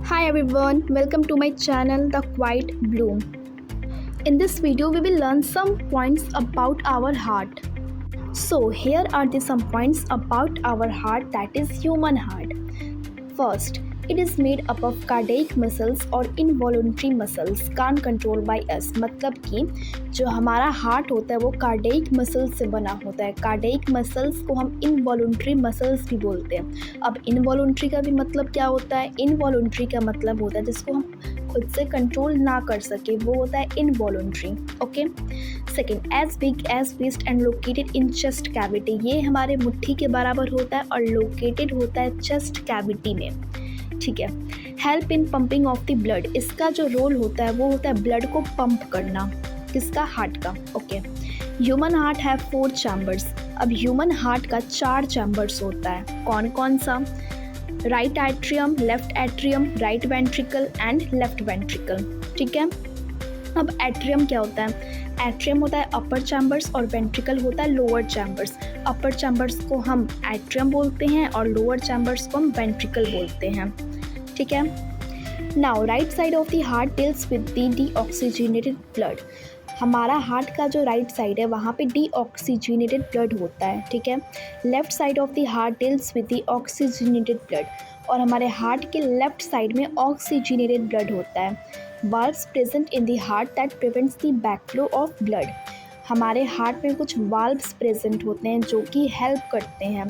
Hi everyone, welcome to my channel The Quiet Bloom. In this video we will learn some points about our heart. So here are some points about our heart, that is human heart. First, it is made up of cardiac muscles और involuntary muscles can't control by us. मतलब कि जो हमारा heart होता है वो cardiac muscles से बना होता है. कार्डियक मसल्स को हम इनवॉलुंट्री मसल्स भी बोलते हैं. अब इनवॉलुंट्री का भी मतलब क्या होता है? इनवॉलुंट्री का मतलब होता है जिसको हम खुद से कंट्रोल ना कर सके, वो होता है involuntary. Okay. Second, as big as fist and located in chest cavity. ये हमारे मुट्ठी के बराबर होता है और लोकेटेड होता है चेस्ट कैविटी में. ठीक है. Help in pumping of the blood. इसका जो रोल होता है वो होता है ब्लड को पंप करना. किसका? हार्ट का. Okay. Human heart have 4 chambers. अब ह्यूमन हार्ट का 4 चैम्बर्स होता है. कौन कौन सा? Right atrium, left atrium, right ventricle and left ventricle. ठीक है. अब एट्रियम क्या होता है? एट्रियम होता है अपर चैम्बर्स और वेंट्रिकल होता है लोअर चैम्बर्स. अपर चैम्बर्स को हम एट्रियम बोलते हैं और लोअर चैम्बर्स को हम वेंट्रिकल बोलते हैं. ठीक है. Now right side of the heart deals with the deoxygenated blood. हमारा हार्ट का जो राइट साइड है वहाँ पे डीऑक्सीजनेटेड ब्लड होता है. ठीक है. Left side of the heart deals with the oxygenated blood. और हमारे हार्ट के लेफ्ट साइड में ऑक्सीजनेटेड ब्लड होता है. Valves present in the heart that prevents the backflow of blood. हमारे हार्ट में कुछ वाल्व्स प्रेजेंट होते हैं जो कि हेल्प करते हैं,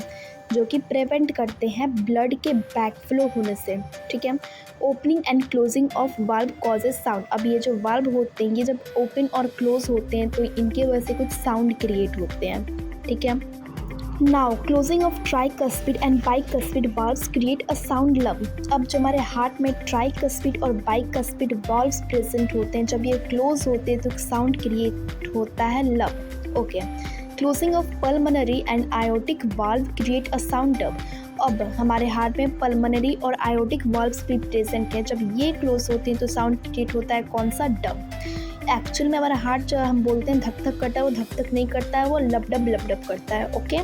जो कि प्रिवेंट करते हैं ब्लड के बैकफ्लो होने से. ठीक है. Opening and closing of valve causes sound. अब ये जो वाल्व होते हैं ये जब ओपन और क्लोज होते हैं तो इनके वजह से कुछ साउंड क्रिएट होते हैं. ठीक है. Now closing of tricuspid and bicuspid valves create a sound love. अब जो हमारे हार्ट में ट्राइकस्पिड और बाइकस्पिड वाल्व्स प्रेजेंट होते हैं, जब ये क्लोज होते हैं तो साउंड क्रिएट होता है love. Okay. Closing of pulmonary and aortic valve create a sound dub. अब हमारे हार्ट में पल्मोनरी और आयोटिक वाल्व्स भी प्रेजेंट हैं. जब ये क्लोज होते हैं तो साउंड क्रिएट होता है कौन सा? डब. एक्चुअल में हमारा हार्ट जो हम बोलते हैं धक धक करता है, वो धक धक नहीं करता है, वो लपडब करता है. ओके.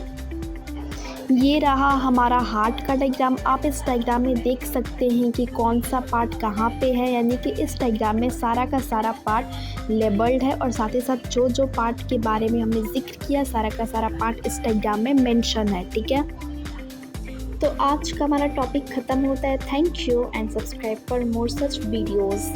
ये रहा हमारा हार्ट का डायग्राम. आप इस डायग्राम में देख सकते हैं कि कौन सा पार्ट कहाँ पे है, यानी कि इस डायग्राम में सारा का सारा पार्ट लेबल्ड है और साथ ही साथ जो जो पार्ट के बारे में हमने जिक्र किया सारा का सारा पार्ट इस डायग्राम में मेंशन है. ठीक है. तो आज का हमारा टॉपिक ख़त्म होता है. Thank you and subscribe for more such videos.